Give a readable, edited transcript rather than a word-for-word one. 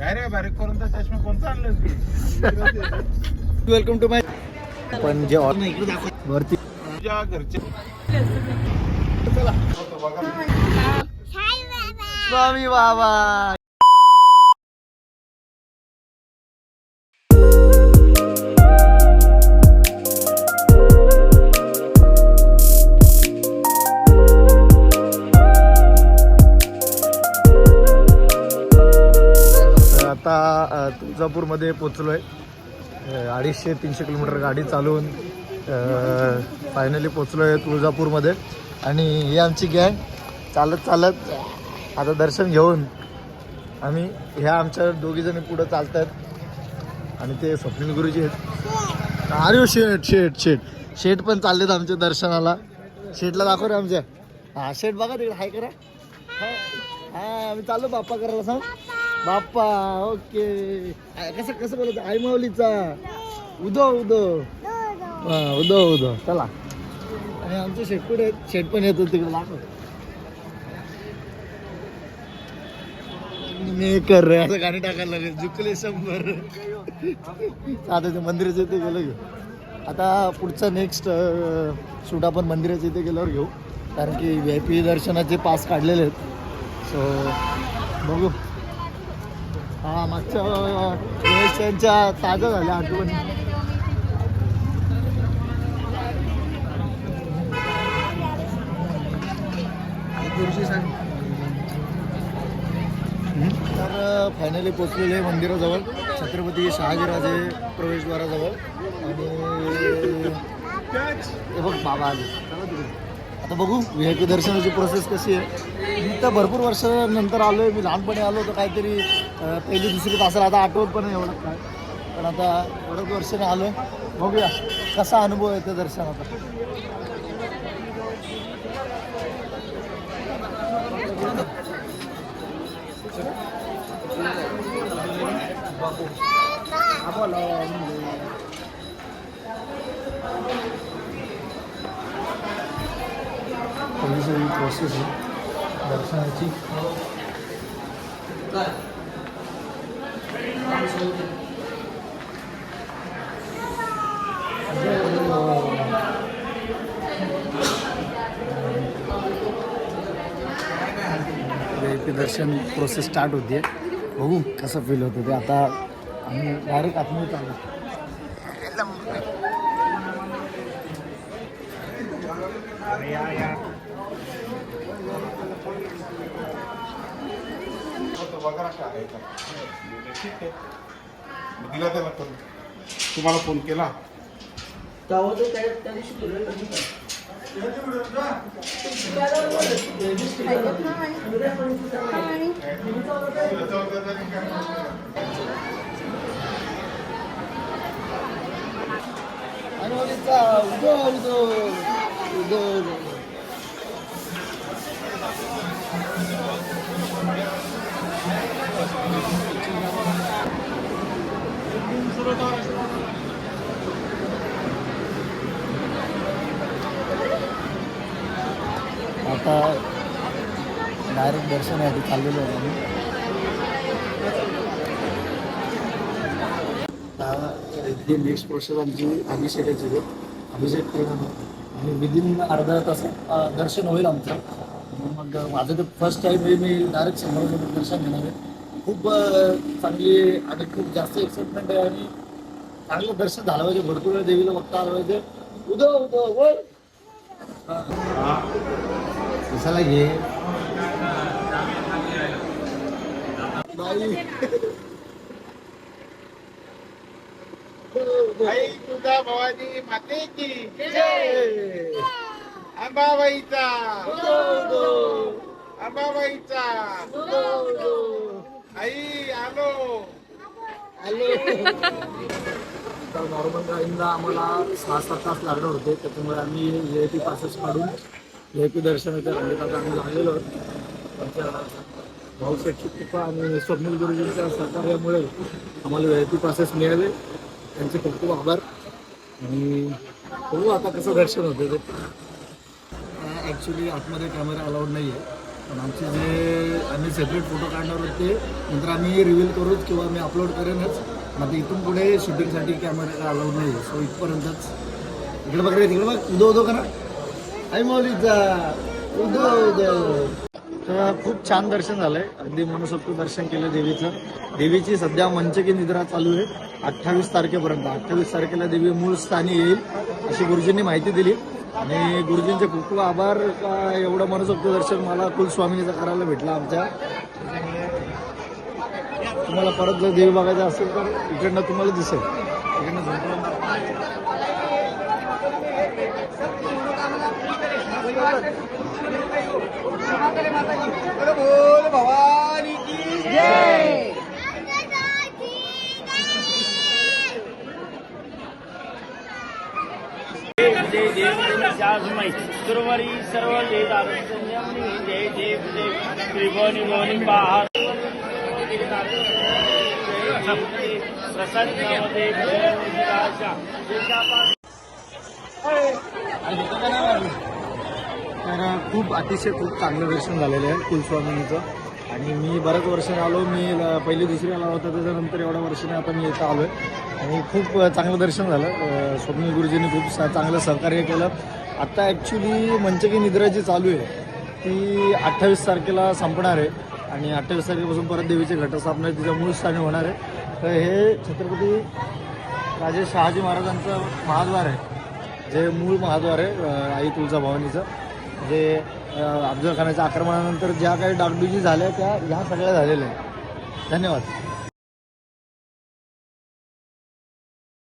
काय रे बारीक करून तर चष्मा कोणता आणलं? वेलकम टू माय पण जे वरती तुझ्या घरचे स्वामी बाबा. आता तुळजापूरमध्ये पोचलो आहे. 250-300 किलोमीटर गाडी चालवून फायनली पोचलो आहे तुळजापूरमध्ये. आणि ही आमची गँग चालत चालत आता दर्शन घेऊन आम्ही ह्या आमच्या दोघीजणी पुढं चालत आहेत. आणि ते स्वप्नील गुरुजी आहेत. अरे शेठ पण चाललेत आमच्या दर्शनाला. शेठला दाखव रे आमच्या. हा शेठ बघा तिकडे हाय करा. हा आम्ही चाललो बाप्पा करायला. सांग बाप्पा. ओके. कसं बोलत आई माऊलीचा उदो चला. आणि आमचे शेटकुडे आहेत. शेट पण येतो तिकडे दाखव. मी कर रे असं गाणी टाकायला लागेल. झुकले 100. आता ते मंदिराच्या इथे गेलं घेऊ. आता पुढचं नेक्स्ट शूट आपण मंदिराच्या इथे गेल्यावर घेऊ. कारण की VIP दर्शनाचे पास काढलेले आहेत. सो बघू. हा मागच्या त्यांच्या ताज्या झाल्या आठवणी. तर फायनली पोचलेले आहे मंदिराजवळ, छत्रपती शहाजीराजे प्रवेशद्वाराजवळ. आणि हे बघ बाबा आले. आता बघू VIP दर्शनाची प्रोसेस कशी आहे. मी तर भरपूर वर्षानंतर आलो आहे. मी लहानपणी आलो तर काहीतरी पहिली दुसरी तासाला. आता आठवत पण नाही एवढं काय. पण आता बऱ्याच वर्षाने आलो आहे. बघूया कसा अनुभव येतो दर्शनाचा. सगळी प्रोसेस आहे दर्शनाची. VIP दर्शन प्रोसेस स्टार्ट होते. बघू कसं फील होतं ते. आता आम्ही डायरेक्ट आतमध्ये चालू. दिला त्याला तुम्हाला फोन केला. आता डायरेक्ट दर्शनासाठी चाललेलो आहे आम्ही. ही नेक्स्ट प्रोसेस आमची अभिषेकाची आहे. अभिषेक आणि विदिन अर्धा तासात दर्शन होईल आमचं. मग माझं तर फर्स्ट टाईम आहे. मी डायरेक्ट समोर दर्शन घेणार आहे. खूप चांगली आणि खूप जास्त एक्साइटमेंट आहे. आणि चांगलं दर्शन झालं पाहिजे. भरपूर वेळ देवीला बघता आलं पाहिजे. उदो बोल कशाला घे आई तुझा भवानी मातेची जय. अंबाबाईचा अंबाबाईचा. आई आलो. नॉर्मल राईनला आम्हाला 6-7 तास लागणार होते. त्याच्यामुळे आम्ही VIP पासेस काढून VIP दर्शनाच्या रांगेत आम्ही लागलेलो आहोत. आमच्या भाऊसाहेबची कृपा आणि स्वप्नील गुरुजींच्या सहकार्यामुळे आम्हाला VIP पासेस मिळाले. त्यांचे खूप खूप आभार. आणि बघू आता कसं दर्शन होतं ते. ॲक्च्युली आतमध्ये कॅमेरा अलाउड नाही आहे. पण आमचे जे आम्ही सेपरेट फोटो काढणार होते ते नंतर आम्ही रिव्हील करूच किंवा मी अपलोड करेनच. मग इथून पुढे शूटिंगसाठी कॅमेरा अलाउड नाही आहे. सो इथपर्यंतच. इकडे बघ रे, तिकडे बघ, उदो उदो करा. आई मौलीचा उदो उदो. तर खूप छान दर्शन झालंय. अगदी मनसोक्त दर्शन केलं देवीचं. देवीची सध्या मंचकी निद्रा चालू आहे 28 तारखेपर्यंत. 28 तारखेला देवी मूळ स्थानी येईल अशी गुरुजींनी माहिती दिली. आणि गुरुजींचे खूप खूप आभार का एवढं मनसोक्त दर्शन मला कुलस्वामिनीचं करायला भेटलं आमच्या. तुम्हाला परत जर देवी बघायचं असेल तर इकडनं तुम्हाला दिसेल. इकडनं भवानी की जय. जय देव शासमय सुरवरी सर्व देवतारण्यमणि जय देव जय त्रिभुवनि भुवनि पाहा प्रसन्न देव जय विराजा तर खूप अतिशय खूप चांगलं दर्शन झालेलं आहे कुलस्वामिनीचं. आणि मी बऱ्याच वर्षाने आलो. मी पहिली दुसरी आला होता, त्याच्यानंतर एवढ्या वर्षाने आता मी इथं आलो आहे आणि खूप चांगलं दर्शन झालं. स्वप्नील गुरुजींनी खूप चांगलं सहकार्य केलं. आत्ता ॲक्च्युली मंचकी निद्रा जी चालू आहे ती 28 तारखेला संपणार आहे आणि 28 तारखेपासून परत देवीची घटस्थापना तिच्या मूळ स्थानी होणार आहे. तर हे छत्रपती राजे शहाजी महाराजांचं महाद्वार आहे, जे मूळ महाद्वार आहे आई तुळजाभवानीचं. जे अफजल खानाच्या आक्रमणानंतर ज्या काही डागडुजी झाल्या त्या ह्या सगळ्या झालेल्या आहेत. धन्यवाद.